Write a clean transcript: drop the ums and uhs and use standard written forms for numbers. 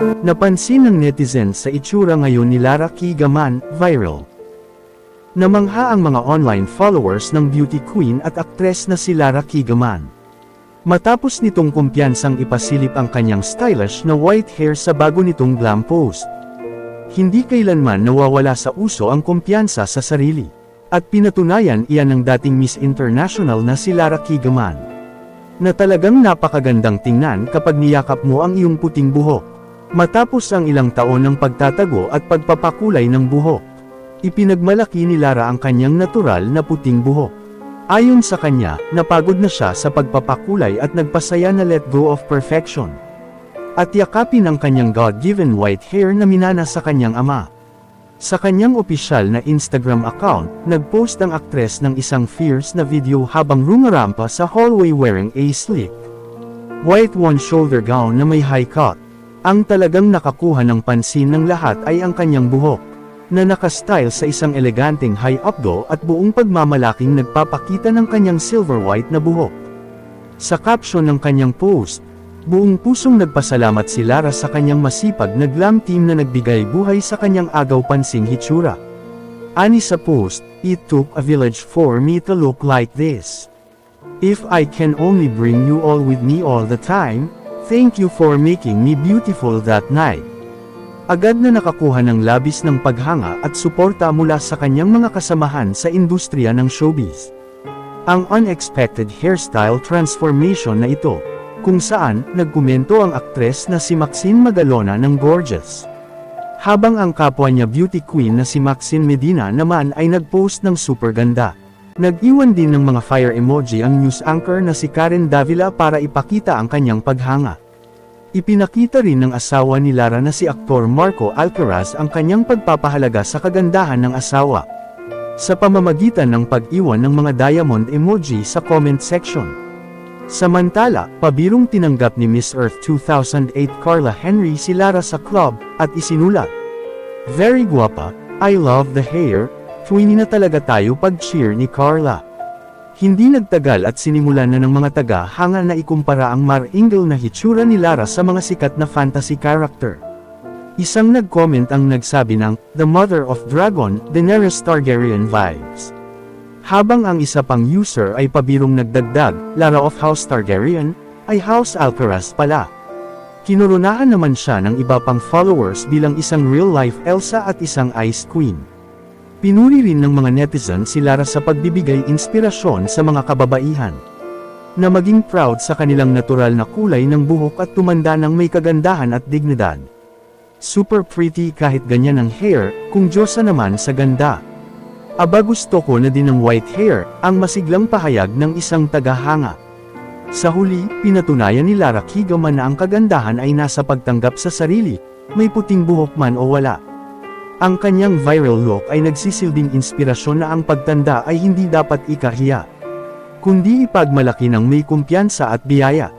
Napansin ng netizens sa itsura ngayon ni Lara Kigaman, viral. Namangha ang mga online followers ng beauty queen at aktres na si Lara Kigaman. Matapos nitong kumpiyansang ipasilip ang kanyang stylish na white hair sa bago nitong glam post. Hindi kailanman nawawala sa uso ang kumpiyansa sa sarili. At pinatunayan iyan ng dating Miss International na si Lara Kigaman. Na talagang napakagandang tingnan kapag niyakap mo ang iyong puting buhok. Matapos ang ilang taon ng pagtatago at pagpapakulay ng buhok, ipinagmalaki ni Lara ang kanyang natural na puting buhok. Ayon sa kanya, napagod na siya sa pagpapakulay at nagpasaya na let go of perfection. At yakapin ang kanyang God-given white hair na minana sa kanyang ama. Sa kanyang opisyal na Instagram account, nagpost ang aktres ng isang fierce na video habang rumarampa sa hallway wearing a sleek white one-shoulder gown na may high cut. Ang talagang nakakuha ng pansin ng lahat ay ang kanyang buhok, na nakastyle sa isang eleganteng high updo at buong pagmamalaking nagpapakita ng kanyang silver white na buhok. Sa caption ng kanyang post, buong pusong nagpasalamat si Lara sa kanyang masipag na glam team na nagbigay buhay sa kanyang agaw-pansing hitsura. Ani sa post, "It took a village for me to look like this. If I can only bring you all with me all the time, thank you for making me beautiful that night." Agad na nakakuha ng labis ng paghanga at suporta mula sa kanyang mga kasamahan sa industriya ng showbiz. Ang unexpected hairstyle transformation na ito, kung saan nagkomento ang aktres na si Maxine Magalona ng gorgeous. Habang ang kapwa niya beauty queen na si Maxine Medina naman ay nagpost ng super ganda. Nag-iwan din ng mga fire emoji ang news anchor na si Karen Davila para ipakita ang kanyang paghanga. Ipinakita rin ng asawa ni Lara na si aktor Marco Alcaraz ang kanyang pagpapahalaga sa kagandahan ng asawa, sa pamamagitan ng pag-iwan ng mga diamond emoji sa comment section. Samantala, pabirong tinanggap ni Miss Earth 2008 Carla Henry si Lara sa club, at isinulat, "Very guwapa, I love the hair, twinny na talaga tayo pag-cheer ni Carla." Hindi nagtagal at sinimulan na ng mga taga-hanga na ikumpara ang mar-ingle na hitsura ni Lara sa mga sikat na fantasy character. Isang nag-comment ang nagsabi ng, "The Mother of Dragon, Daenerys Targaryen vibes." Habang ang isa pang user ay pabirong nagdagdag, "Lara of House Targaryen, ay House Alcaraz pala." Kinurunahan naman siya ng iba pang followers bilang isang real-life Elsa at isang Ice Queen. Pinuri rin ng mga netizens si Lara sa pagbibigay inspirasyon sa mga kababaihan, na maging proud sa kanilang natural na kulay ng buhok at tumanda ng may kagandahan at dignidad. Super pretty kahit ganyan ang hair, kung Diyosa naman sa ganda. Aba, gusto ko na din ng white hair, ang masiglang pahayag ng isang tagahanga. Sa huli, pinatunayan ni Lara Kigaman na ang kagandahan ay nasa pagtanggap sa sarili, may puting buhok man o wala. Ang kanyang viral look ay nagsisilbing inspirasyon na ang pagtanda ay hindi dapat ikahiya, kundi ipagmalaki ng may kumpiyansa at biyaya.